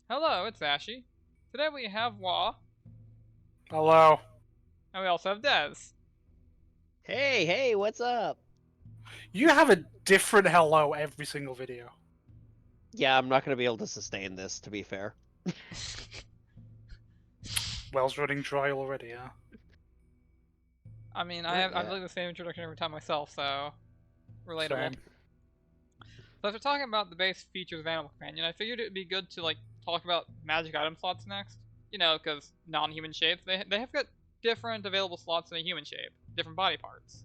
Hello, it's Ashy. Today we have Wa, Hello. and we also have Dez. Hey, what's up? You have a different hello every single video. Yeah, I'm not gonna be able to sustain this, to be fair. Well's running dry already, huh? I mean, Not I've yet. like the same introduction every time myself, so relatable. Same. So after talking about the base features of Animal Companion, I figured it would be good to talk about magic item slots next. You know, because non-human shapes they have got different available slots in a human shape, different body parts,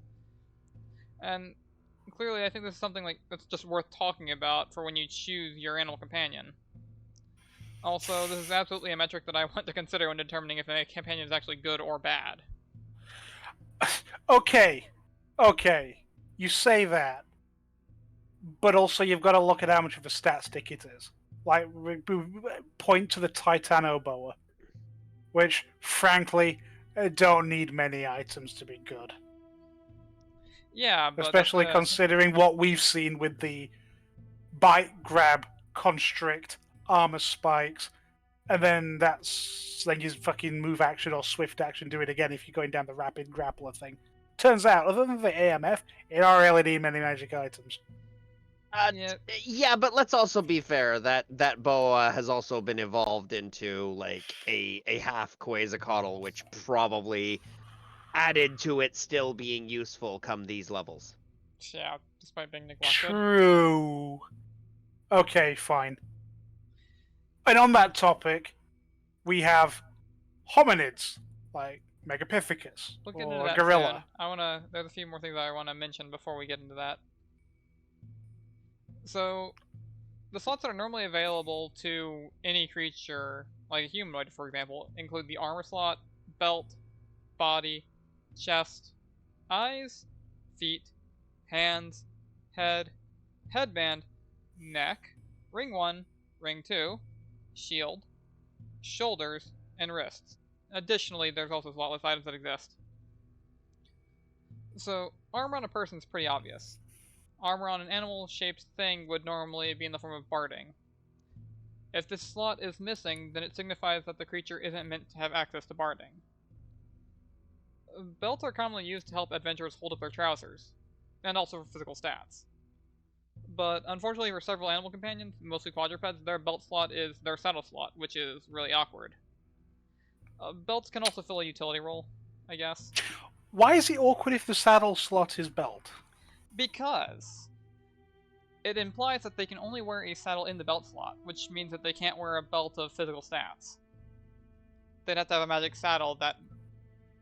and clearly I think this is something that's just worth talking about for when you choose your animal companion. Also, this is absolutely a metric that I want to consider when determining if a companion is actually good or bad. Okay. Okay. You say that, but also you've got to look at how much of a stat stick it is. Like, point to the Titano boa, which, frankly, don't need many items to be good. Yeah, but that's Especially a considering what we've seen with the bite, grab, constrict, armor spikes, and then you fucking move action or swift action, do it again if you're going down the rapid grappler thing. Turns out, other than the AMF, it don't really need many magic items. Uh, yeah. yeah, but let's also be fair that boa has also been evolved into like a half quasicodal, which probably added to it still being useful come these levels. Yeah, despite being neglected. True. Okay, fine. And on that topic, we have hominids, like Megapithecus We'll get into or that gorilla. soon. There's a few more things I wanna mention before we get into that. So, the slots that are normally available to any creature, like a humanoid for example, include the armor slot, belt, body, chest, eyes, feet, hands, head, headband, neck, ring 1, ring 2, shield, shoulders, and wrists. Additionally, there's also slotless items that exist. So, armor on a person is pretty obvious. Armor on an animal-shaped thing would normally be in the form of barding. If this slot is missing, then it signifies that the creature isn't meant to have access to barding. Belts are commonly used to help adventurers hold up their trousers, and also for physical stats. But unfortunately for several animal companions, mostly quadrupeds, their belt slot is their saddle slot, which is really awkward. Belts can also fill a utility role, I guess. Why is it awkward if the saddle slot is belt? Because it implies that they can only wear a saddle in the belt slot, which means that they can't wear a belt of physical stats. They'd have to have a magic saddle that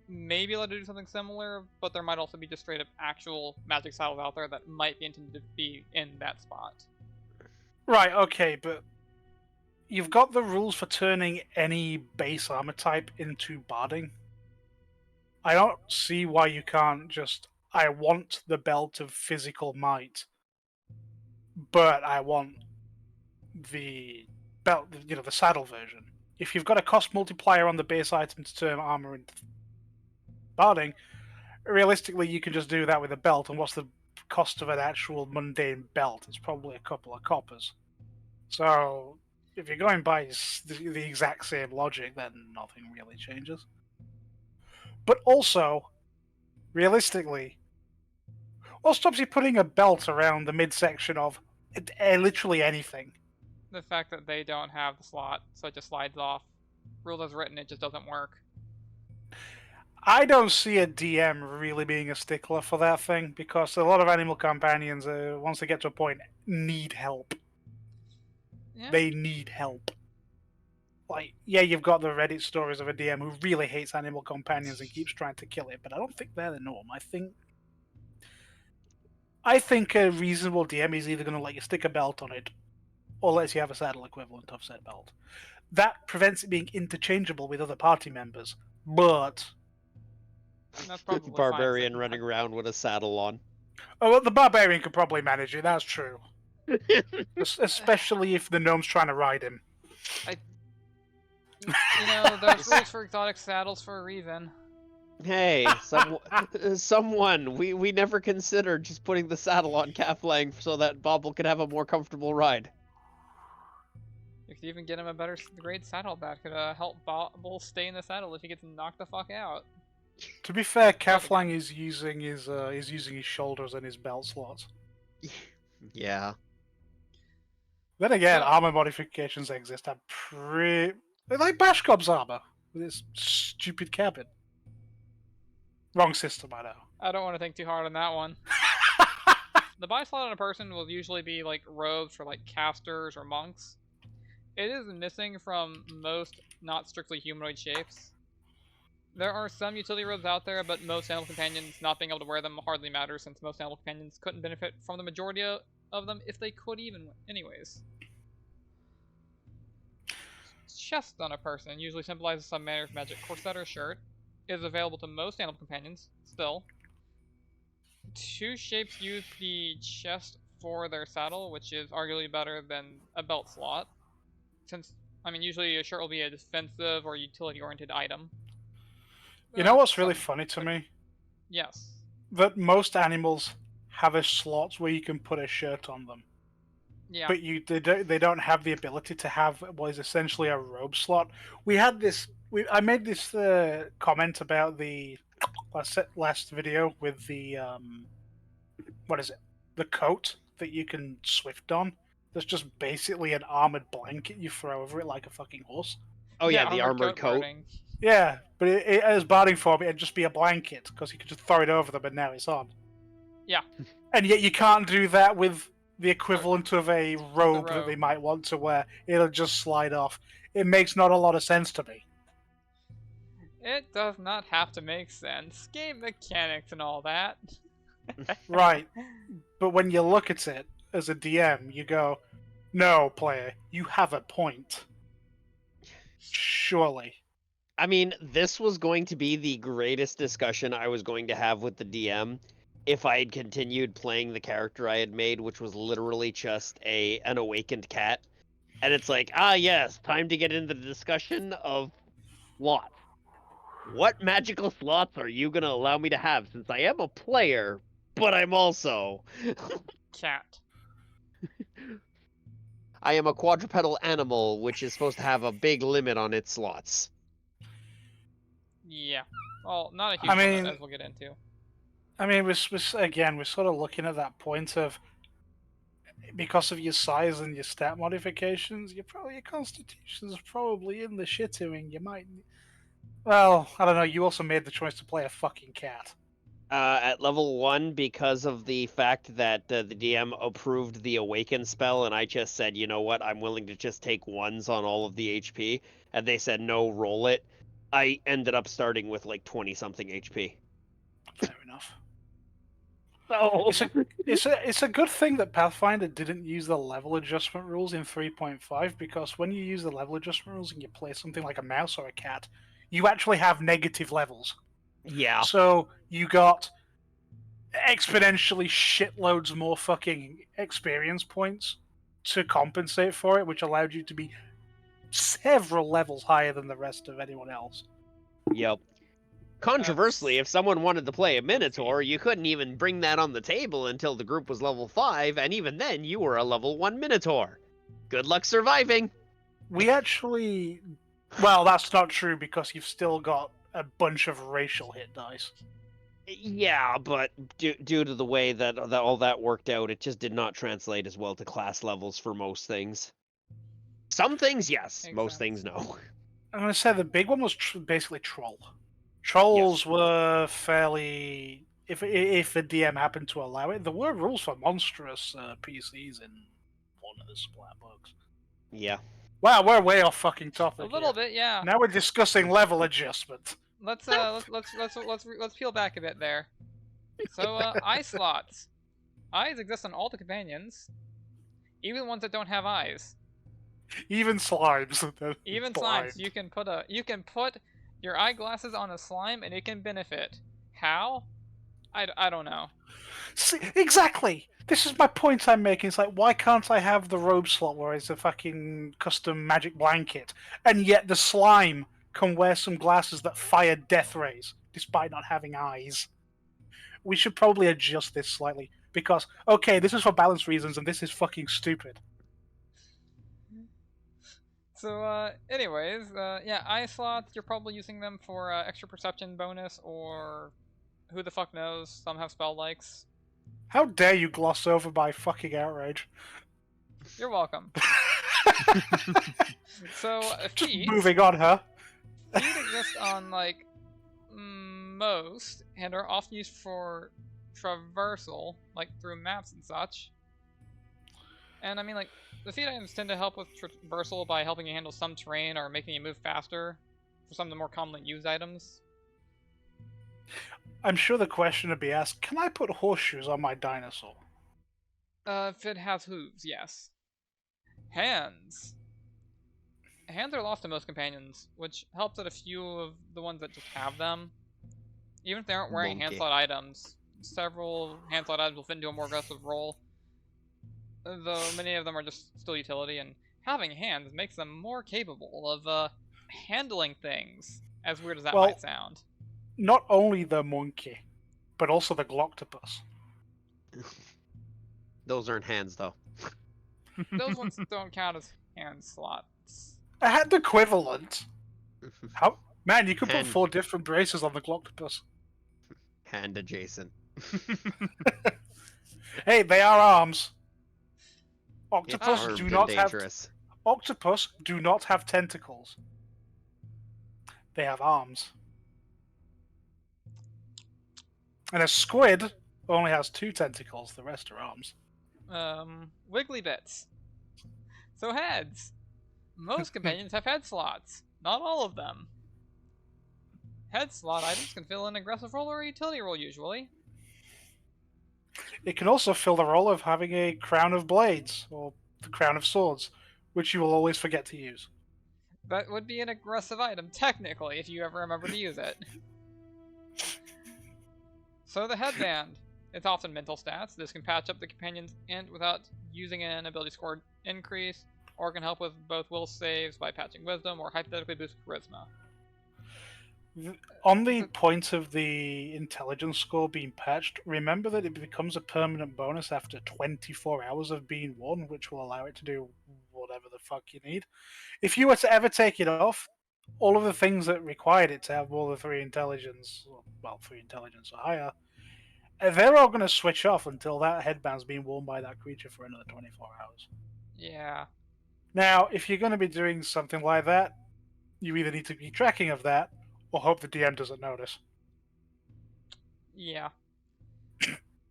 may be allowed to do something similar, but there might also be just straight up actual magic saddles out there that might be intended to be in that spot. Right, okay, but you've got the rules for turning any base armor type into barding. I don't see why you can't just. I want the belt of physical might, but I want the belt, the saddle version. If you've got a cost multiplier on the base item to turn armor into barding, realistically you can just do that with a belt. And what's the cost of an actual mundane belt? It's probably a couple of coppers. So if you're going by the exact same logic, then nothing really changes. But also, realistically, what stops you putting a belt around the midsection of literally anything? The fact that they don't have the slot, so it just slides off. Rule as written, it just doesn't work. I don't see a DM really being a stickler for that thing because a lot of animal companions, once they get to a point, need help. Yeah, They need help. Like, yeah, you've got the Reddit stories of a DM who really hates animal companions and keeps trying to kill it, but I don't think they're the norm. I think a reasonable DM is either going to let you stick a belt on it or lets you have a saddle equivalent of said belt. That prevents it being interchangeable with other party members, but that's probably fine said Barbarian and done. running around with a saddle on. oh, well, the barbarian could probably manage it. That's true, especially if the gnome's trying to ride him. I, there's rules for exotic saddles for a reason. Hey, someone, we never considered just putting the saddle on Calf Lang so that Bobble could have a more comfortable ride. You could even get him a better grade saddle that could help Bobble stay in the saddle if he gets knocked the fuck out. To be fair, Killed again. Keflang is using his shoulders and his belt slots. Yeah. Then again, So- armor modifications exist. They're like Bashkob's armor with its stupid cabin. Wrong system, I know. I don't want to think too hard on that one. The buy slot on a person will usually be like robes for like casters or monks. It is missing from most not strictly humanoid shapes. There are some utility robes out there, but most animal companions not being able to wear them hardly matters since most animal companions couldn't benefit from the majority of them if they could even anyways. Chest on a person usually symbolizes some manner of magic corset or shirt. It is available to most animal companions, still. Two shapes use the chest for their saddle, which is arguably better than a belt slot. Since, I mean, usually a shirt will be a defensive or utility-oriented item. You know what's really funny to me? Yes. That most animals have a slot where you can put a shirt on them. Yeah. But they don't have the ability to have what is essentially a robe slot. We had this. I made this comment about the last video with the what is it? The coat that you can swift on. That's just basically an armored blanket you throw over it like a fucking horse. Oh yeah, the armored coat. wording. Yeah, but as barding form, it'd just be a blanket because you could just throw it over them and now it's on. Yeah. And yet you can't do that with the equivalent of a robe that robe. they might want to wear. It'll just slide off. It makes not a lot of sense to me. It does not have to make sense. Game mechanics and all that. Right. But when you look at it as a DM, you go, no, player, you have a point. Surely. I mean, this was going to be the greatest discussion I was going to have with the DM if I had continued playing the character I had made, which was literally just an awakened cat. And it's like, yes, time to get into the discussion of slots. What magical slots are you going to allow me to have since I am a player, but I'm also... Cat. I am a quadrupedal animal, which is supposed to have a big limit on its slots. Yeah. Well, not a huge I mean- limit, as we'll get into. I mean, we're sort of looking at that point of because of your size and your stat modifications, your constitution's probably in the shittering. You might. Well, I don't know. You also made the choice to play a fucking cat. At level 1, because of the fact that the DM approved the Awaken spell, and I just said, you know what, I'm willing to just take ones on all of the HP, and they said, no, roll it, I ended up starting with like 20-something HP. Fair enough. So... It's a good thing that Pathfinder didn't use the level adjustment rules in 3.5 because when you use the level adjustment rules and you play something like a mouse or a cat, you actually have negative levels. Yeah. So you got exponentially shitloads more fucking experience points to compensate for it, which allowed you to be several levels higher than the rest of anyone else. Yep. Controversially, if someone wanted to play a Minotaur, you couldn't even bring that on the table until the group was level 5, and even then, you were a level 1 Minotaur. Good luck surviving! We actually... Well, that's not true because you've still got a bunch of racial hit dice. Yeah, but due to the way that all that worked out, it just did not translate as well to class levels for most things. Some things, yes. Makes Most sense. things, no. I'm going to say the big one was basically Troll. Trolls were fairly... If the DM happened to allow it, there were rules for monstrous PCs in one of the Splat books. Yeah. Wow, we're way off fucking topic. A little here. bit, yeah. Now we're discussing level adjustment. Let's peel back a bit there. So eye slots. Eyes exist on all the companions, even ones that don't have eyes. Even slimes. Even blind. slimes. You can put your eyeglasses on a slime and it can benefit. How? I don't know. See, exactly. This is my point I'm making. It's like, why can't I have the robe slot where it's a fucking custom magic blanket, and yet the slime can wear some glasses that fire death rays despite not having eyes? We should probably adjust this slightly because, okay, this is for balance reasons, and this is fucking stupid. So, anyways, yeah, eye slots, you're probably using them for extra perception bonus, or who the fuck knows, some have spell likes. How dare you gloss over my fucking outrage? You're welcome. So, Just feet. moving on, huh? Feet exist on, like, most, and are often used for traversal, like through maps and such. And I mean, like, the feet items tend to help with traversal by helping you handle some terrain or making you move faster for some of the more commonly used items. I'm sure the question would be asked, can I put horseshoes on my dinosaur? If it has hooves, yes. Hands. Hands are lost to most companions, which helps that a few of the ones that just have them, even if they aren't wearing hand Monkey. slot items, several hand slot items will fit into a more aggressive role, though many of them are just still utility, and having hands makes them more capable of handling things, as weird as that might Well, sound. not only the monkey, but also the Gloctopus. Those aren't hands, though. Those ones don't count as hand slots. A hand equivalent. How? Man, you could put Hand. 4 different braces on the Gloctopus. Hand adjacent. Hey, they are arms. It's Octopus armed do and not have dangerous. octopus do not have tentacles. They have arms. And a squid only has 2 tentacles, the rest are arms. Wiggly bits. So heads. Most companions have head slots. Not all of them. Head slot items can fill an aggressive role or a utility role usually. It can also fill the role of having a crown of blades, or the crown of swords, which you will always forget to use. That would be an aggressive item, technically, if you ever remember to use it. So the headband. It's often mental stats. This can patch up the companion's int without using an ability score increase, or can help with both will saves by patching wisdom, or hypothetically boost charisma. On the point of the intelligence score being patched, remember that it becomes a permanent bonus after 24 hours of being worn, which will allow it to do whatever the fuck you need. If you were to ever take it off, all of the things that required it to have more than 3 intelligence, well, 3 intelligence or higher, they're all going to switch off until that headband's been worn by that creature for another 24 hours. Yeah. Now, if you're going to be doing something like that, you either need to be tracking of that, or hope the DM doesn't notice. Yeah.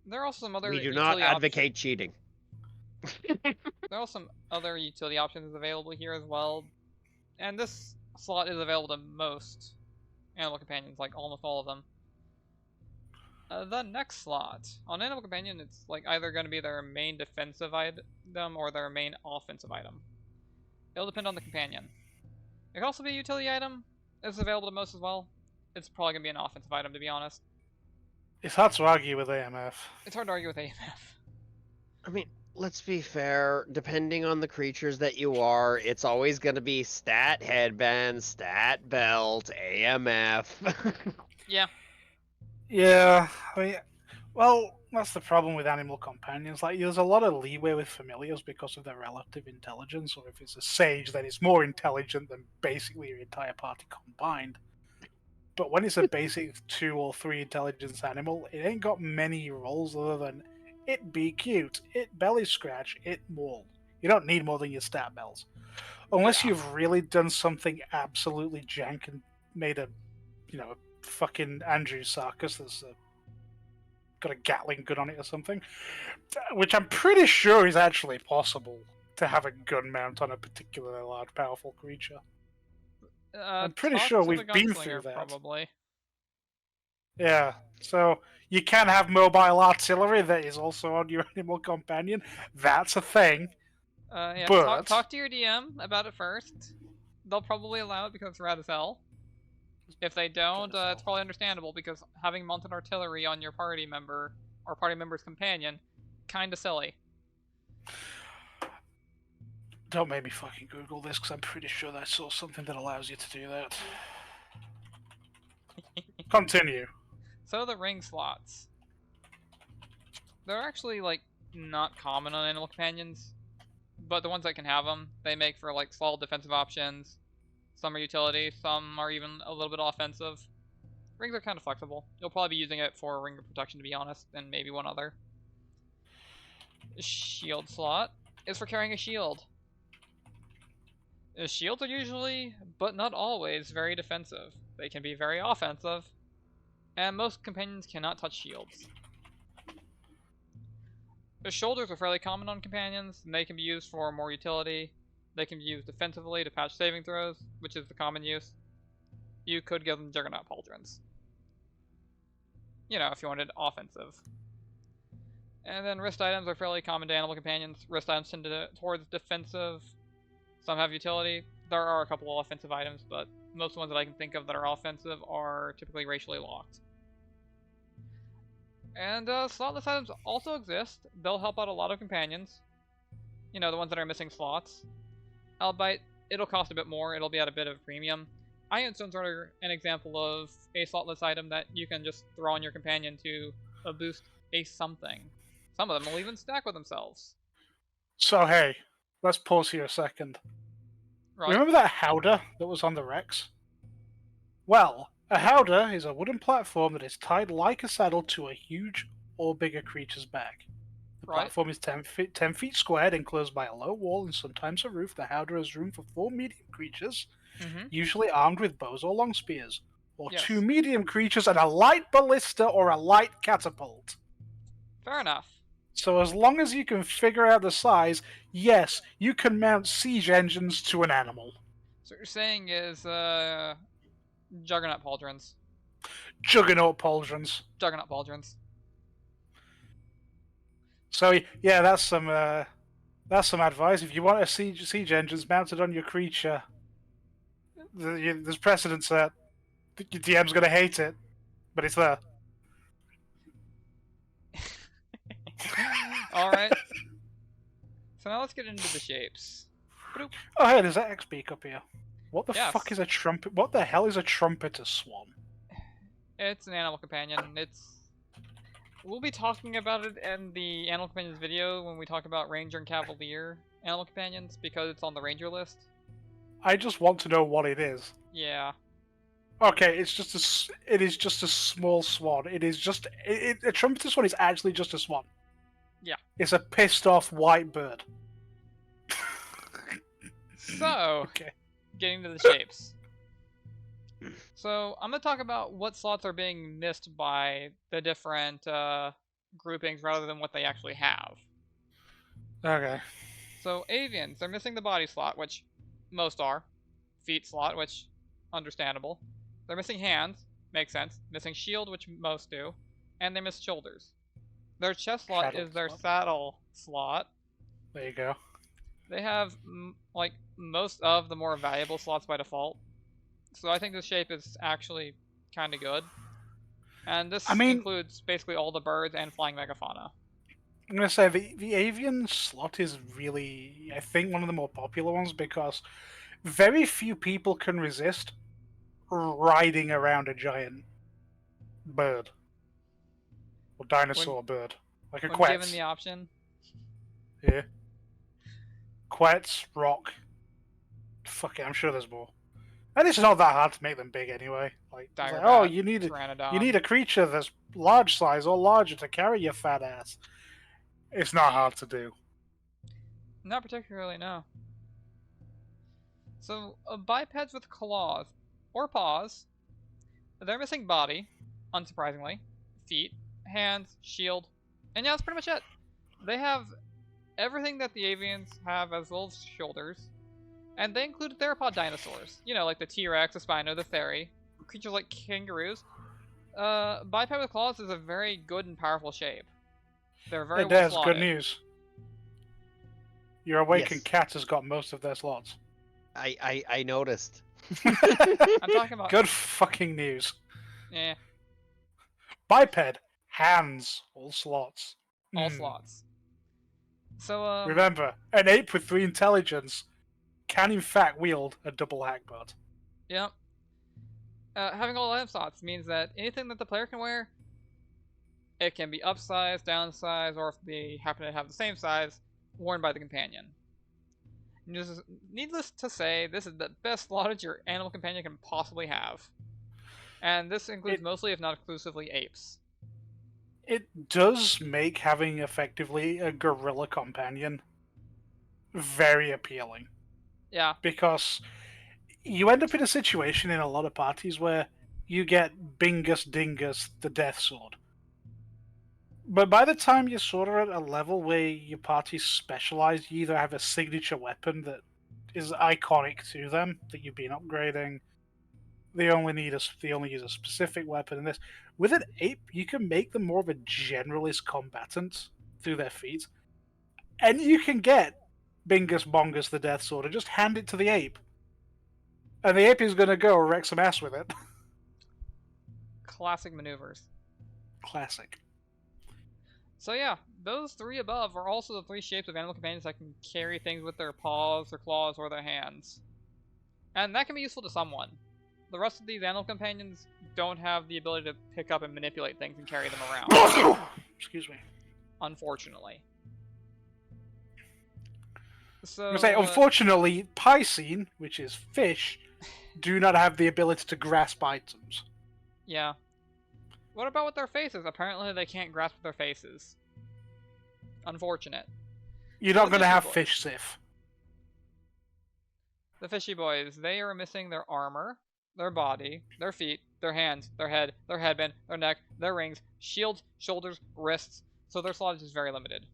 There are also some other We do utility not advocate cheating. There are also some other utility options available here as well. And this slot is available to most animal companions, like almost all of them. The next slot. On Animal Companion, it's like either going to be their main defensive item or their main offensive item. It'll depend on the companion. It can also be a utility item. It's available to most as well. It's probably going to be an offensive item, to be honest. It's hard to argue with AMF. It's hard to argue with AMF. I mean, let's be fair. Depending on the creatures that you are, it's always going to be stat headband, stat belt, AMF. Yeah. Yeah, I mean, well, that's the problem with animal companions. Like, there's a lot of leeway with familiars because of their relative intelligence, or if it's a sage, then it's more intelligent than basically your entire party combined. But when it's a basic 2 or 3 intelligence animal, it ain't got many roles other than it be cute, it belly scratch, it maul. You don't need more than your stat bells. Unless Yeah. you've really done something absolutely jank and made a, fucking Andrew Sarkis that's got a Gatling gun on it or something, which I'm pretty sure is actually possible to have a gun mount on a particularly large, powerful creature. I'm pretty Talk sure to the we've been gunslinger, through that. probably. Yeah, so you can have mobile artillery that is also on your animal companion. That's a thing. Yeah, But talk to your DM about it first. They'll probably allow it because it's rad as hell. If they don't, it's probably understandable because having mounted artillery on your party member or party member's companion, kinda silly. don't make me fucking Google this because I'm pretty sure I saw something that allows you to do that. Continue. So the ring slots. They're actually, like, not common on animal companions. but the ones that can have them, they make for like solid defensive options. Some are utility, some are even a little bit offensive. Rings are kind of flexible. You'll probably be using it for ring of protection, to be honest, and maybe one other. Shield slot is for carrying a shield. Shields are usually, but not always, very defensive. They can be very offensive, and most companions cannot touch shields. The shoulders are fairly common on companions, and they can be used for more utility. They can be used defensively to patch saving throws, which is the common use. You could give them Juggernaut Pauldrons. You know, if you wanted offensive. And then wrist items are fairly common to animal companions. Wrist items tend towards defensive. Some have utility. There are a couple of offensive items, but most of the ones that I can think of that are offensive are typically racially locked. And slotless items also exist. They'll help out a lot of companions. You know, the ones that are missing slots. Albeit, it'll cost a bit more. It'll be at a bit of a premium. Iron Stones are an example of a slotless item that you can just throw on your companion to boost a something. Some of them will even stack with themselves. So hey, let's pause here a second. Right? Remember that howdah that was on the Rex? Well, a howdah is a wooden platform that is tied like a saddle to a huge or bigger creature's back. The Right. platform is 10 feet squared, enclosed by a low wall and sometimes a roof. The howdah has room for 4 medium creatures, usually armed with bows or long spears, or Yes. 2 medium creatures and a light ballista or a light catapult. Fair enough. So as long as you can figure out the size, yes, you can mount siege engines to an animal. So what you're saying is, Juggernaut Pauldrons. Juggernaut pauldrons. Juggernaut Pauldrons. So yeah, that's some advice. If you want a siege engines mounted on your creature, there's precedent set. Your DM's gonna hate it, but it's there. Alright. So now let's get into the shapes. Bloop. Oh hey, there's that X-Beak up here. What the Yes. fuck is a trumpet? What the hell is a trumpeter swan? It's an animal companion. We'll be talking about it in the animal companions video when we talk about Ranger and Cavalier animal companions, because it's on the Ranger list. I just want to know what it is. Yeah. Okay, it is just a small swan. It is just a trumpeter swan is actually just a swan. Yeah. It's a pissed off white bird. So, Okay. getting to the shapes. So, I'm going to talk about what slots are being missed by the different groupings rather than what they actually have. Okay. So, avians, they're missing the body slot, which most are. Feet slot, which, understandable. They're missing hands, makes sense. Missing shield, which most do. And they miss shoulders. Their chest slot Saddle is their slot. saddle slot. There you go. They have, like, most of the more valuable slots by default. So I think this shape is actually kind of good. And this includes basically all the birds and flying megafauna. I'm gonna say the avian slot is really, I think, one of the more popular ones because very few people can resist riding around a giant bird or dinosaur bird, like a When quetz. given the option. Yeah. Quetz, rock. Fuck it, I'm sure there's more. And it's not that hard to make them big anyway. Like, it's like, oh, you need a creature that's large size or larger to carry your fat ass. It's not hard to do. Not particularly, no. So, bipeds with claws or paws. They're missing body, unsurprisingly. Feet, hands, shield, and yeah, that's pretty much it. They have everything that the avians have as well as shoulders. And they include theropod dinosaurs. You know, like the T-Rex, the Spino, the Theri. Creatures like kangaroos. Biped with claws is a very good and powerful shape. They're very well slotted. Good news. Your awakened Yes. cat has got most of their slots. I noticed. I'm talking about... Good fucking news. Yeah. Biped, hands, all slots. All slots. So, Remember, an ape with 3 intelligence can in fact wield a double hackbot. Yep. Having all item slots means that anything that the player can wear, it can be upsized, downsized, or if they happen to have the same size, worn by the companion. Needless to say, this is the best slottage your animal companion can possibly have. And this includes mostly, if not exclusively, apes. It does make having effectively a gorilla companion very appealing. Yeah. Because you end up in a situation in a lot of parties where you get Bingus Dingus the Death Sword. But by the time you're sort of at a level where your party's specialized, you either have a signature weapon that is iconic to them that you've been upgrading. They only use a specific weapon in this. With an ape, you can make them more of a generalist combatant through their feet, and you can get Bingus Bongus the Death Sword and just hand it to the ape, and the ape is going to go wreck some ass with it. Classic maneuvers. Classic. So yeah, those three above are also the three shapes of animal companions that can carry things with their paws, their claws, or their hands. And that can be useful to someone. The rest of these animal companions don't have the ability to pick up and manipulate things and carry them around. Excuse me. Unfortunately. So, I'm going to say, unfortunately, Piscine, which is fish, do not have the ability to grasp items. Yeah. What about with their faces? Apparently they can't grasp with their faces. Unfortunate. You're not going to have boys. fish sif. The fishy boys, they are missing their armor, their body, their feet, their hands, their head, their headband, their neck, their rings, shields, shoulders, wrists, so their slottage is very limited.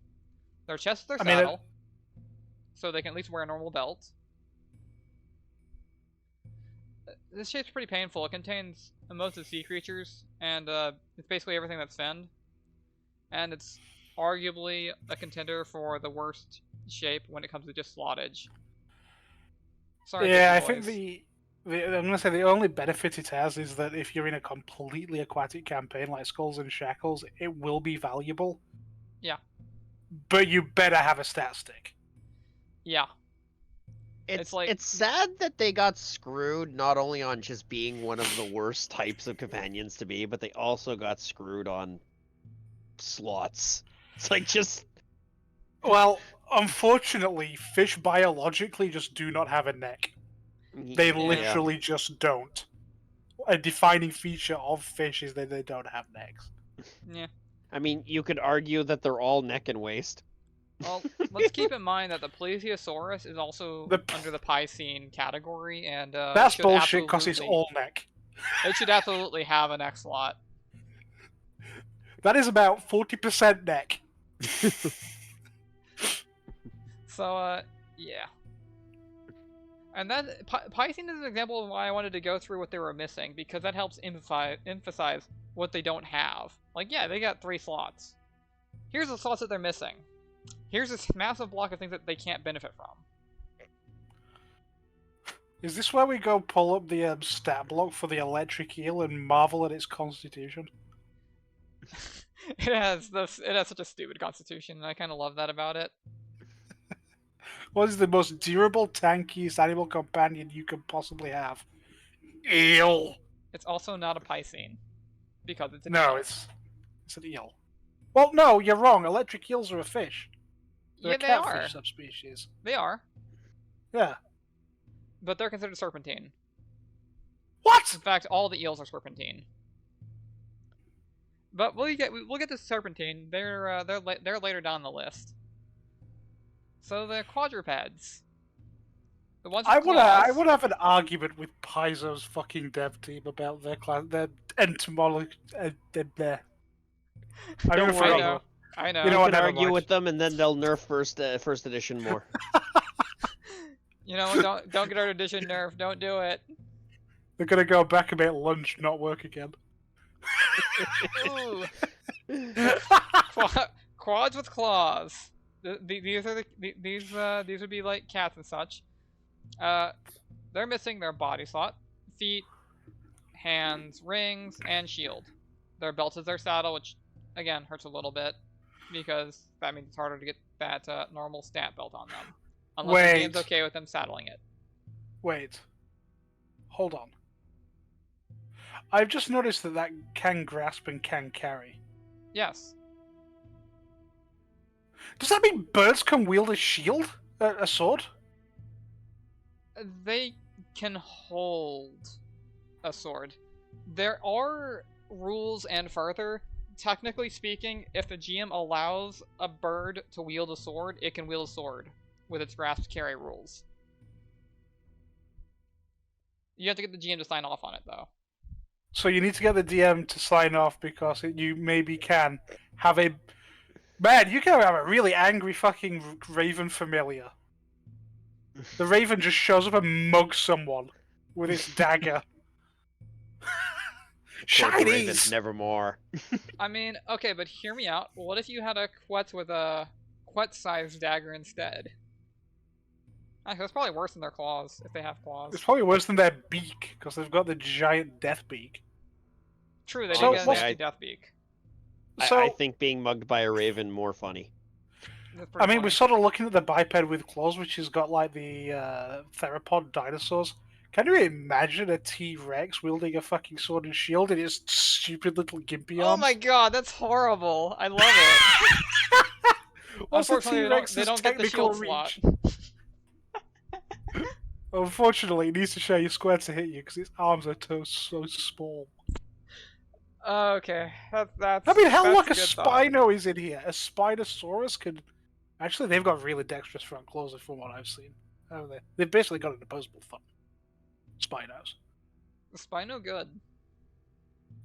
Their chest is their saddle, so they can at least wear a normal belt. This shape's pretty painful. It contains most of the sea creatures, and it's basically everything that's fenned. And it's arguably a contender for the worst shape when it comes to just slottage. Sorry, yeah, I boys. think I'm going to say the only benefit it has is that if you're in a completely aquatic campaign like Skulls and Shackles, it will be valuable. Yeah. But you better have a stat stick. Yeah. It's sad that they got screwed not only on just being one of the worst types of companions to be, but they also got screwed on slots. It's like just... Well, unfortunately, fish biologically just do not have a neck. They literally just don't. A defining feature of fish is that they don't have necks. Yeah. I mean, you could argue that they're all neck and waist. Well, let's keep in mind that the Plesiosaurus is also under the Piscine category, and that's bullshit because it's all neck. It should absolutely have a neck slot. That is about 40% neck. So, yeah. And then Piscine is an example of why I wanted to go through what they were missing, because that helps emphasize what they don't have. Like, yeah, they got 3 slots. Here's the slots that they're missing. Here's this massive block of things that they can't benefit from. Is this where we go pull up the stat block for the electric eel and marvel at its constitution? It has such a stupid constitution, and I kind of love that about it. What is the most durable, tankiest animal companion you could possibly have? Eel. It's also not a Piscine, because it's an eel. it's an eel. Well, no, you're wrong. Electric eels are a fish. They're a catfish subspecies. They are. Yeah. But they're considered serpentine. What? In fact, all the eels are serpentine. But we'll get to serpentine. They're later down the list. So the quadrupeds. The ones with I would have an argument with Paizo's fucking dev team about their entomology. I know. You can argue with them, and then they'll nerf first edition more. You know, don't get our edition nerf. Don't do it. They're gonna go back and make lunch not work again. Ooh. Quads with claws. These would be like cats and such. They're missing their body slot, feet, hands, rings, and shield. Their belt is their saddle, which again hurts a little bit because that means it's harder to get that normal stat belt on them. Unless the game's okay with them saddling it. Wait. Hold on. I've just noticed that can grasp and can carry. Yes. Does that mean birds can wield a shield? A sword? They can hold a sword. There are rules and further. Technically speaking, if the GM allows a bird to wield a sword, it can wield a sword with its grasp carry rules. You have to get the GM to sign off on it, though. So you need to get the DM to sign off because you maybe can have a... Man, you can have a really angry fucking Raven familiar. The Raven just shows up and mugs someone with its dagger. Quote the Raven, Shinies! nevermore. I mean, okay, but hear me out. What if you had a Quetz with a Quetz-sized dagger instead? Actually, that's probably worse than their claws, if they have claws. It's probably worse than their beak, because they've got the giant death beak. True, they So, do get a well, nasty death beak. I think being mugged by a Raven more funny. That's I pretty mean, funny. we're sort of looking at the biped with claws, which has got like the theropod dinosaurs. Can you imagine a T-Rex wielding a fucking sword and shield in its stupid little gimpy Oh arms? my god, that's horrible. I love it. What's the Unfortunately, T-Rex's they don't get the technical shield reach? slot. Unfortunately, it needs to share your square to hit you because its arms are so small. Okay, that's. I mean, hell, that's look, a good thought. Spino is in here. A Spinosaurus could... Actually, they've got really dexterous front claws from what I've seen. Haven't they? They've basically got an opposable thumb. Spinos. Spino good.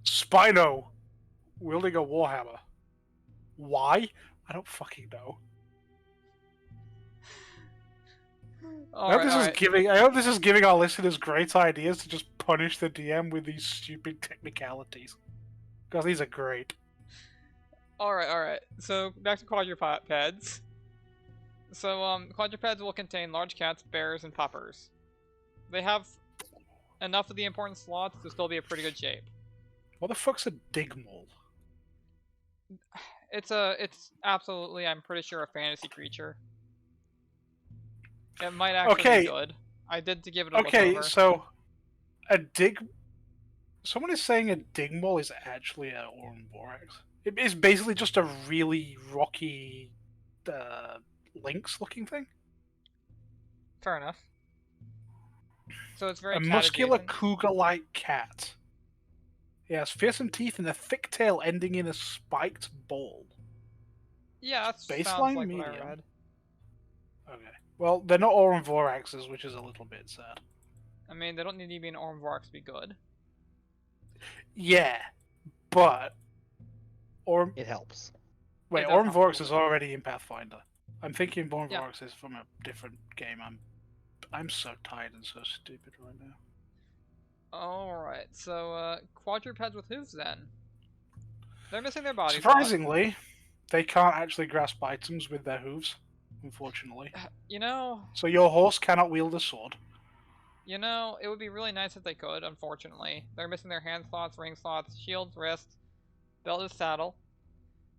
Spino wielding a warhammer. Why? I don't fucking know. I hope this is giving our listeners great ideas to just punish the DM with these stupid technicalities. Because these are great. Alright. So, back to quadrupeds. So, quadrupeds will contain large cats, bears, and puppers. They have enough of the important slots to still be a pretty good shape. What the fuck's a digmole? It's absolutely, I'm pretty sure, a fantasy creature. It might actually be good. I did to give it a look over. So a someone is saying a digmole is actually an Ouroboros. It is basically just a really rocky lynx looking thing. Fair enough. So it's very a muscular cat-adjacent. cougar-like cat. It has fearsome teeth and a thick tail ending in a spiked ball. Yeah, that sounds Baseline like medium. what I read. Okay. Well, they're not Ouroboraxes, which is a little bit sad. I mean, they don't need to be an Ouroboros to be good. Yeah, but It helps. Wait, It does help a Ouroboros little is bit. already in Pathfinder. I'm thinking Ouroboros is from a different game. I'm so tired and so stupid right now. Alright, so, quadrupeds with hooves then. They're missing their body Surprisingly, they can't actually grasp items with their hooves, unfortunately. You know, So your horse cannot wield a sword. it would be really nice if they could, unfortunately. They're missing their hand slots, ring slots, shields, wrists, belt is saddle.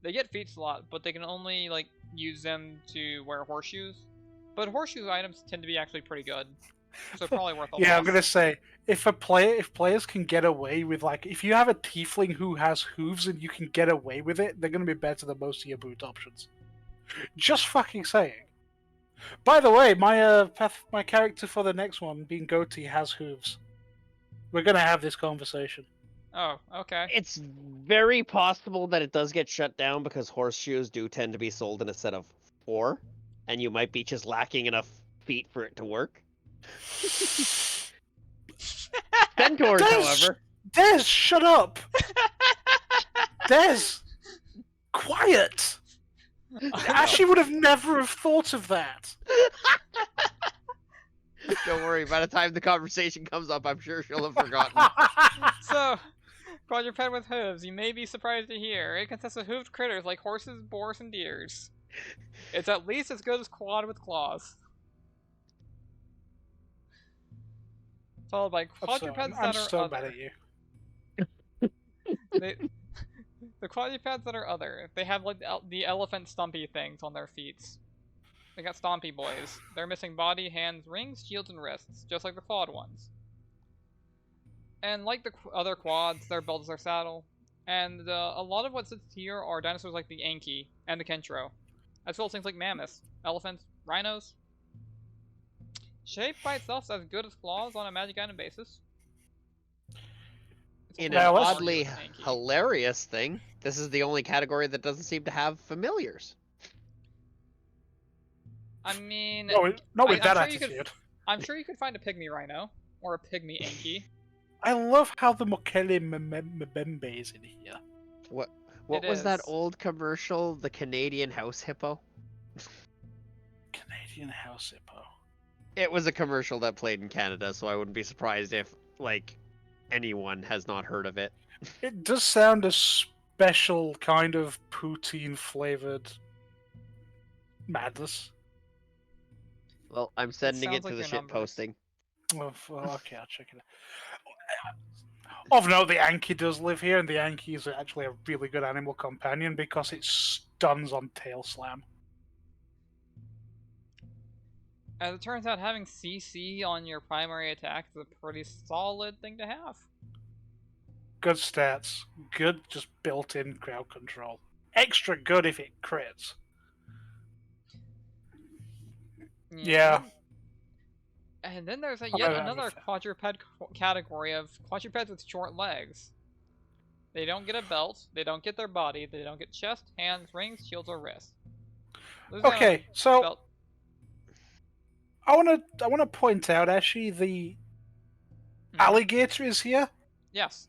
They get feet slot, but they can only, like, use them to wear horseshoes. But horseshoe items tend to be actually pretty good. So probably worth a Yeah, loss. I'm gonna say if players can get away with if you have a tiefling who has hooves and you can get away with it, they're gonna be better than most of your boot options. Just fucking saying. By the way, my character for the next one, being Goatee, has hooves. We're gonna have this conversation. Oh, okay. It's very possible that it does get shut down because horseshoes do tend to be sold in a set of 4, and you might be just lacking enough feet for it to work. Centaurs, however. Des, shut up! Des! Quiet! Ashley would have never have thought of that. Don't worry, by the time the conversation comes up, I'm sure she'll have forgotten. So, quadruped with hooves, you may be surprised to hear. It consists of hooved critters like horses, boars, and deers. It's at least as good as quad with claws. Followed by quadrupeds I'm that are so other. mad at you. The quadrupeds that are other, they have like the elephant stumpy things on their feet. They got stompy boys. They're missing body, hands, rings, shields, and wrists, just like the clawed ones. And like the other quads, their belt is their saddle. And a lot of what sits here are dinosaurs like the Anki and the Kentro, as well as things like mammoths, elephants, rhinos. Shape by itself is as good as claws on a magic item basis. It's In a an Now, little let's- harder oddly with Anki. hilarious thing, this is the only category that doesn't seem to have familiars. I mean, Not with I'm that sure you attitude. could. I'm sure you could find a pygmy rhino or a pygmy Anki. I love how the Mokele Mbembe is in here. What It was that is. old commercial? The Canadian house hippo? Canadian House Hippo. It was a commercial that played in Canada, so I wouldn't be surprised if, like, anyone has not heard of it. It does sound a special kind of poutine flavored madness. Well, I'm sending sounds it to like the your shit numbers. posting. Well, okay, I'll check it out. Of note, the Anki does live here, and the Anki is actually a really good animal companion because it stuns on tail slam. As it turns out, having CC on your primary attack is a pretty solid thing to have. Good stats, good just built-in crowd control. Extra good if it crits. Yeah. And then there's I'm yet a another fan. quadruped category of quadrupeds with short legs. They don't get a belt, they don't get their body, they don't get chest, hands, rings, shields, or wrists. Losing out on Okay, a so belt. I wanna point out actually the alligator is here. Yes.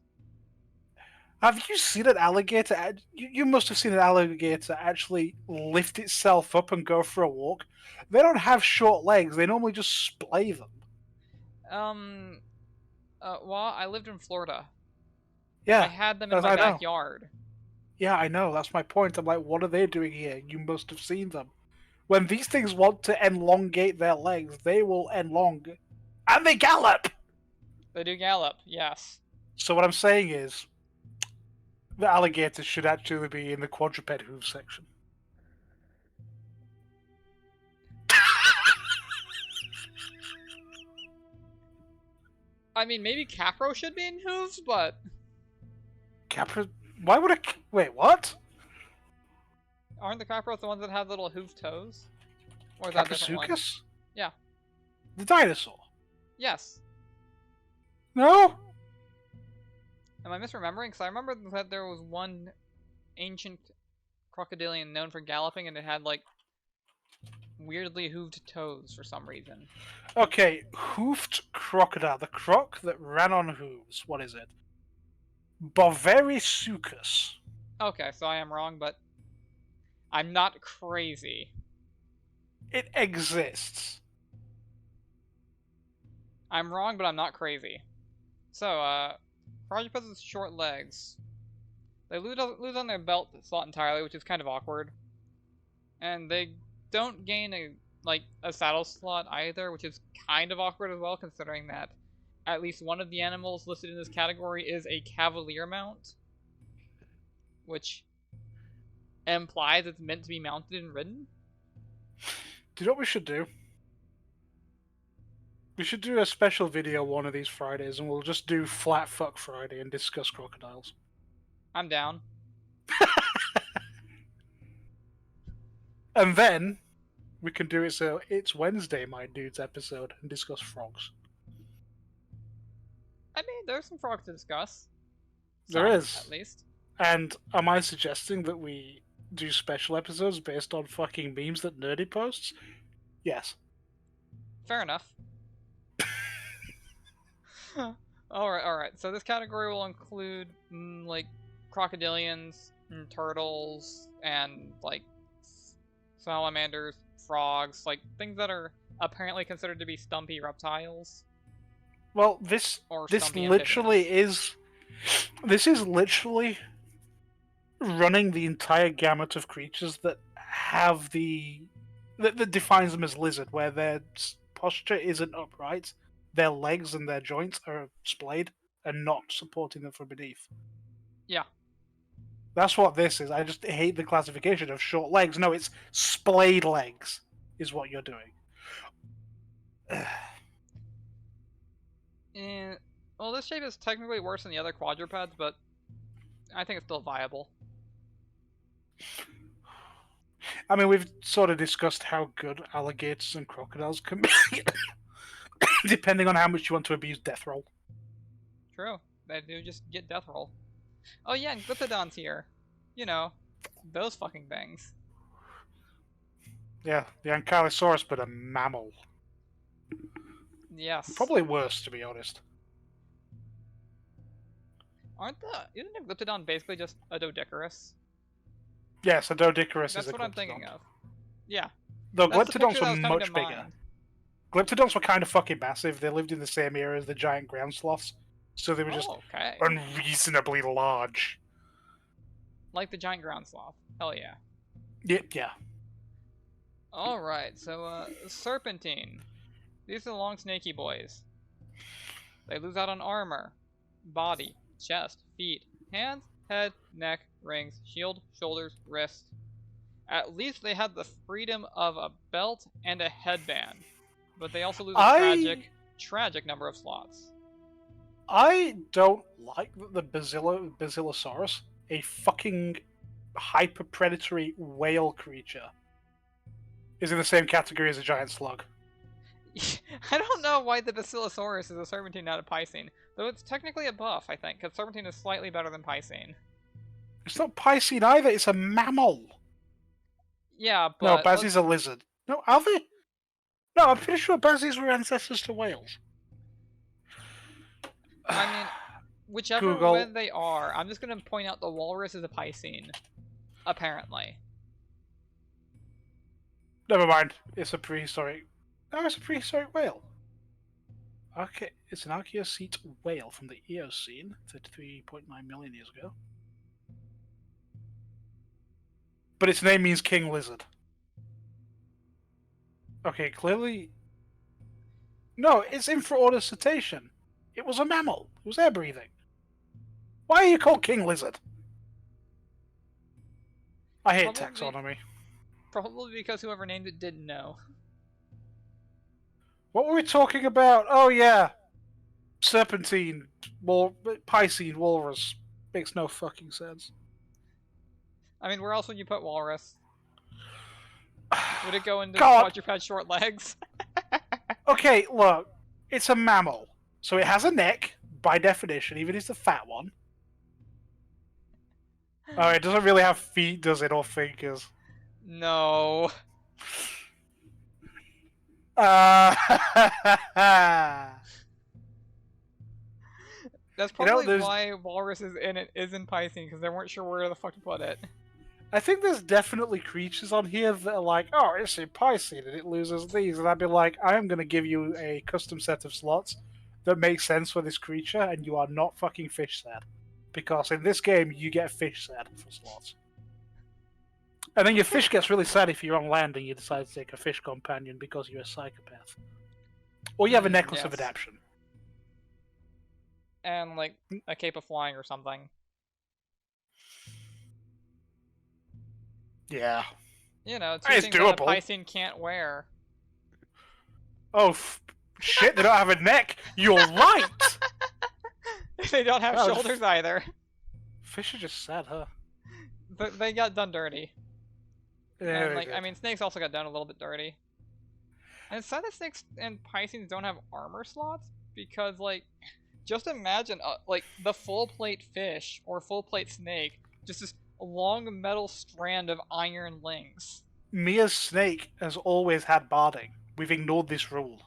Have you seen an alligator? You must have seen an alligator actually lift itself up and go for a walk. They don't have short legs. They normally just splay them. Well, I lived in Florida. Yeah, I had them in as my I know. backyard. Yeah, I know. That's my point. I'm like, what are they doing here? You must have seen them. When these things want to elongate their legs, they will elong, and they gallop. They do gallop, yes. So what I'm saying is, the alligators should actually be in the quadruped hoof section. I mean, maybe Capro should be in hooves, but Capra? Why would a... Wait, what? aren't the Capros the ones that have little hoof toes? Or is that a different one? Caprasuchus? Yeah. The dinosaur? Yes. No? Am I misremembering? Because I remember that there was one ancient crocodilian known for galloping, and it had, like, weirdly hooved toes for some reason. Okay, hoofed crocodile. The croc that ran on hooves. What is it? Boverisuchus. Okay, so I am wrong, but I'm not crazy. It exists. I'm wrong, but I'm not crazy. So, quadrupeds with short legs. They lose on their belt slot entirely, which is kind of awkward. And they don't gain a saddle slot either, which is kind of awkward as well, considering that at least one of the animals listed in this category is a cavalier mount, which implies it's meant to be mounted and ridden. Do you know what we should do? We should do a special video one of these Fridays, and we'll just do Flat Fuck Friday and discuss crocodiles. I'm down. And then we can do it so it's Wednesday, my dudes episode, and discuss frogs. I mean, there's some frogs to discuss. There Some, is. at least. And am I suggesting that we do special episodes based on fucking memes that Nerdy posts? Yes. Fair enough. Alright. So this category will include, like, crocodilians, and turtles, and, like, salamanders, frogs, like, things that are apparently considered to be stumpy reptiles. Well, this Or this stumpy literally amphibians. this is literally running the entire gamut of creatures that have that defines them as lizard, where their posture isn't upright, their legs and their joints are splayed and not supporting them from beneath. Yeah. That's what this is. I just hate the classification of short legs. No, it's splayed legs is what you're doing. And, well, this shape is technically worse than the other quadrupeds, but I think it's still viable. I mean, we've sort of discussed how good alligators and crocodiles can be. depending on how much you want to abuse death roll. True. They do just get death roll. Oh yeah, and Glyptodon's here. You know, those fucking things. Yeah, the Ankylosaurus, but a mammal. Yes. Probably worse, to be honest. Isn't a Glyptodon basically just a Doedicurus? Yes, a Doedicurus That's is a what I'm thinking Glyptodon. of. Yeah. The That's the Glyptodons picture that were was coming much to bigger. mind. Glyptodons were kind of fucking massive. They lived in the same era as the giant ground sloths, so they were just Oh, okay. unreasonably large. Like the giant ground sloth. Hell yeah. Yeah. Alright, so, Serpentine. These are the long snaky boys. They lose out on armor, body, chest, feet, hands, head, neck, rings, shield, shoulders, wrist. At least they had the freedom of a belt and a headband. But they also lose a tragic number of slots. I don't like that the Basilosaurus, a fucking hyper-predatory whale creature, is in the same category as a giant slug. I don't know why the Basilosaurus is a Serpentine, not a Piscine. Though it's technically a buff, I think, because Serpentine is slightly better than Piscine. It's not Piscine either, it's a mammal. Yeah, No, but... Bazzies a lizard. No, are they? No, I'm pretty sure Bazzies were ancestors to whales. I mean, whichever Google. way they are, I'm just going to point out the walrus is a Piscine. Apparently. Never mind. It's a prehistoric. No, it's a prehistoric whale. Okay, it's an Archaeocete whale from the Eocene, 33.9 million years ago. But its name means king lizard. Okay, clearly. No, it's infraorder cetacean. It was a mammal. It was air breathing. Why are you called king lizard? I hate taxonomy. Probably because whoever named it didn't know. What were we talking about? Oh yeah, serpentine, Piscine walrus. Makes no fucking sense. I mean, where else would you put walrus? Would it go into God. quadruped short legs? Okay, look, it's a mammal, so it has a neck by definition, even if it's a fat one. Oh, it doesn't really have feet, does it, or fingers? No. That's probably why walrus is in Piscine, because they weren't sure where the fuck to put it. I think there's definitely creatures on here that are like, oh, it's in Piscine and it loses these, and I'd be like, I am going to give you a custom set of slots that make sense for this creature, and you are not fucking fish sad. Because in this game, you get fish sad for slots. And then your fish gets really sad if you're on land and you decide to take a fish companion because you're a psychopath. Or you have a necklace of adaptation. And, like, a cape of flying or something. Yeah. You know, two things that a Piscine can't wear. Oh, shit, they don't have a neck! You're right! They don't have shoulders either. Fish are just sad, huh? But they got done dirty. Yeah, and, like, I mean, snakes also got done a little bit dirty. And it's sad that snakes and Piscenes don't have armor slots, because, like, just imagine, like, the full plate fish or full plate snake, just this long metal strand of iron links. Mia's snake has always had barding. We've ignored this rule.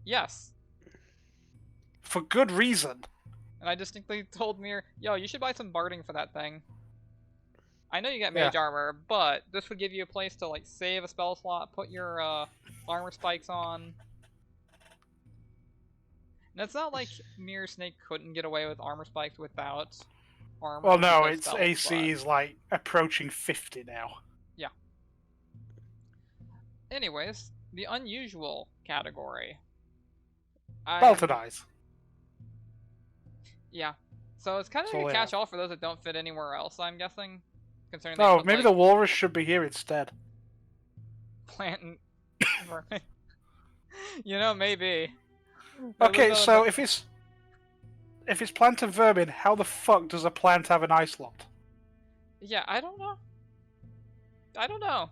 Yes. For good reason. And I distinctly told Mir, yo, you should buy some barding for that thing. I know you get mage armor, but this would give you a place to, like, save a spell slot, put your armor spikes on. And it's not like Mirror Snake couldn't get away with armor spikes without armor. Well, no, its AC is, like, approaching 50 now. Yeah. Anyways, the unusual category. Belted eyes. Yeah. So it's kind of like a catch-all for those that don't fit anywhere else, I'm guessing. Considering no, maybe the walrus should be here instead. Plant and... You know, maybe. Okay, so if it's plant and vermin, how the fuck does a plant have an eye slot? Yeah, I don't know. I don't know.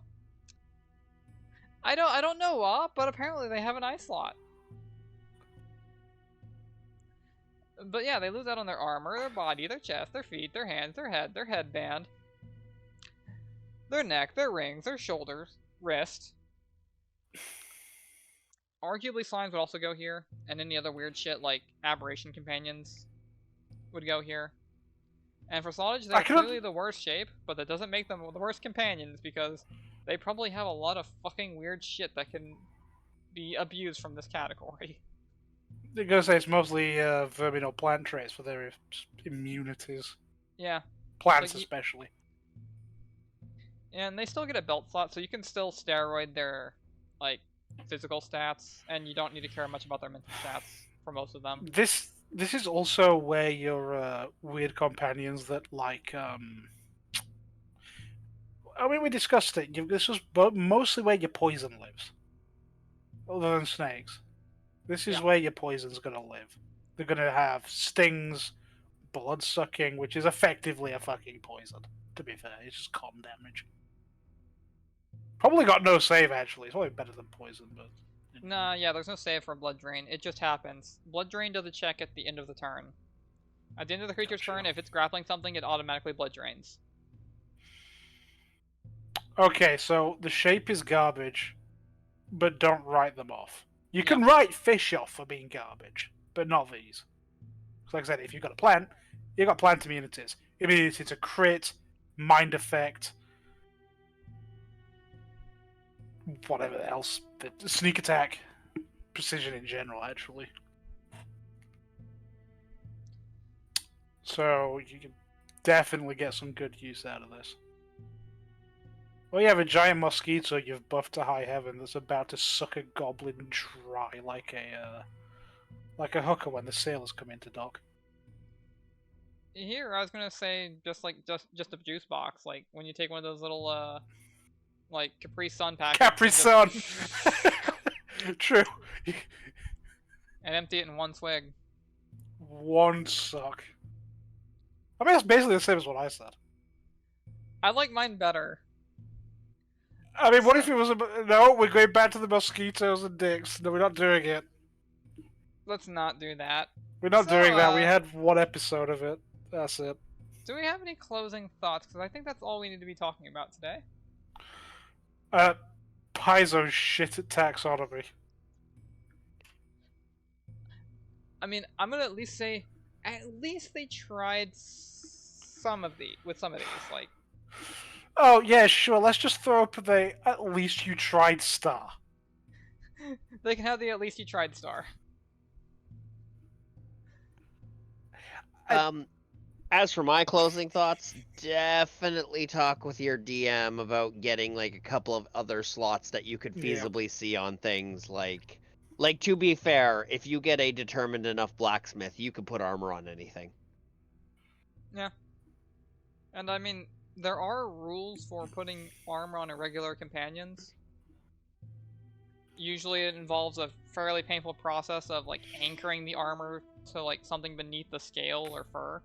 I don't know, but apparently they have an eye slot. But yeah, they lose out on their armor, their body, their chest, their feet, their hands, their head, their headband, their neck, their rings, their shoulders, wrist. Arguably, slimes would also go here, and any other weird shit like aberration companions would go here. And for Slottage, I they're cannot. clearly the worst shape, but that doesn't make them the worst companions because they probably have a lot of fucking weird shit that can be abused from this category. I'm gonna say it's mostly vermin or plant traits for their immunities. Yeah, Plants like, especially. and they still get a belt slot, so you can still steroid their like physical stats, and you don't need to care much about their mental stats for most of them. This is also where your weird companions that like I mean we discussed it. This was mostly where your poison lives, other than snakes. This is Yeah. where your poison's gonna live. They're gonna have stings, blood sucking, which is effectively a fucking poison. To be fair, it's just con damage. Probably got no save actually. It's probably better than poison, but. Nah, yeah, there's no save for Blood Drain. It just happens. Blood Drain does a check at the end of the turn. At the end of the creature's Gotcha. turn, if it's grappling something, it automatically Blood Drains. Okay, so the shape is garbage, but don't write them off. You can Yeah. write fish off for being garbage, but not these. Like I said, if you've got a plant, you've got plant immunities. Immunity to crit, mind effect, whatever else. Sneak attack, precision in general, actually. So you can definitely get some good use out of this. Well, you have a giant mosquito you've buffed to high heaven that's about to suck a goblin dry like a hooker when the sailors come into dock. Here, I was gonna say just a juice box, like when you take one of those little like Capri Sun packets. Capri Sun. True. And empty it in one swig. One suck. I mean, that's basically the same as what I said. I like mine better. I mean, what if it was a... No, we're going back to the mosquitoes and dicks. No, we're not doing it. Let's not do that. We're not doing that. We had one episode of it. That's it. Do we have any closing thoughts? Because I think that's all we need to be talking about today. Paizo shit at taxonomy. I mean, I'm gonna at least say, at least they tried some of these, like... Oh, yeah, sure. Let's just throw up the at least you tried star. They can have the at least you tried star. As for my closing thoughts, definitely talk with your DM about getting like a couple of other slots that you could feasibly see on things like to be fair, if you get a determined enough blacksmith, you can put armor on anything. Yeah. And I mean, there are rules for putting armor on irregular companions. Usually it involves a fairly painful process of like anchoring the armor to like something beneath the scale or fur.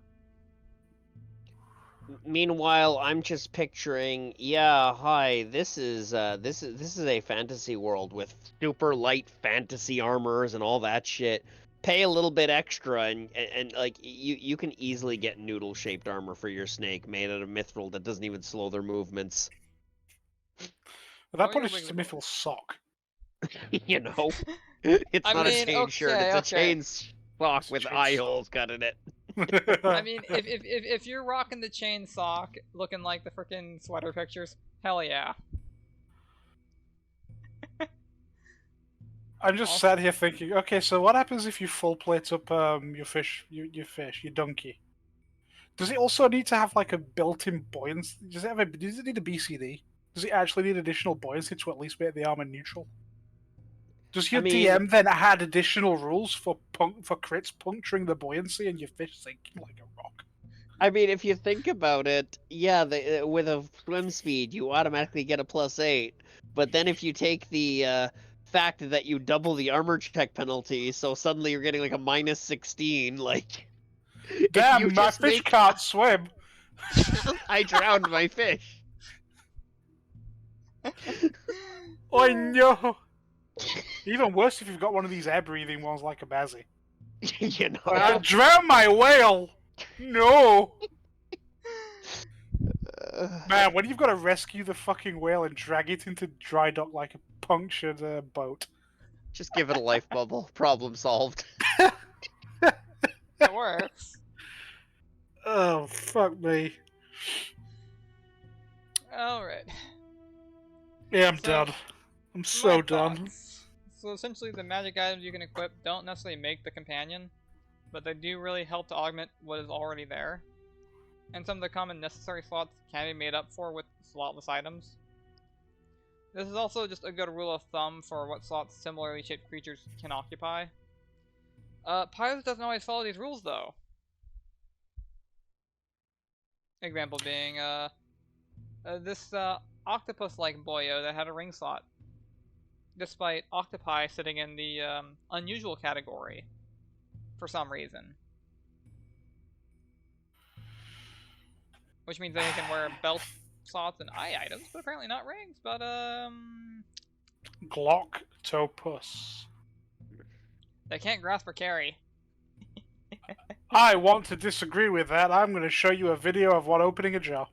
Meanwhile, I'm just picturing, yeah, hi, this is a fantasy world with super light fantasy armors and all that shit. Pay a little bit extra and like you can easily get noodle shaped armor for your snake made out of mithril that doesn't even slow their movements. At that point, it's just a mithril sock. You know, it's I not mean, a chain shirt; it's a chain sock with eye holes cut in it. I mean, if you're rocking the chain sock, looking like the frickin' sweater pictures, hell yeah. I'm just sat here thinking, okay, so what happens if you full plate up your fish, your donkey? Does it also need to have like a built-in buoyancy? Does it need a BCD? Does it actually need additional buoyancy to at least make the armor neutral? Does your DM then add additional rules for crits puncturing the buoyancy and your fish sinking like a rock? I mean, if you think about it, yeah, with a swim speed, you automatically get a +8. But then if you take the fact that you double the armor check penalty, so suddenly you're getting like a -16, like... Damn, my fish can't swim! I drowned my fish! Oh no! Even worse if you've got one of these air-breathing ones like a Bazzy. You know. I drowned my whale! No! Man, when you've got to rescue the fucking whale and drag it into dry dock like a punctured boat. Just give it a life bubble. Problem solved. It works. Oh, fuck me. Alright. Yeah, I'm So, done. I'm My so done. thoughts. So essentially the magic items you can equip don't necessarily make the companion, but they do really help to augment what is already there. And some of the common necessary slots can be made up for with slotless items. This is also just a good rule of thumb for what slots similarly shaped creatures can occupy. Pilots doesn't always follow these rules though. Example being, this octopus-like boyo that had a ring slot, despite octopi sitting in the unusual category for some reason. Which means they can wear belt slots and eye items, but apparently not rings, but Glocktopus. they can't grasp or carry. I want to disagree with that. I'm going to show you a video of one opening a jar.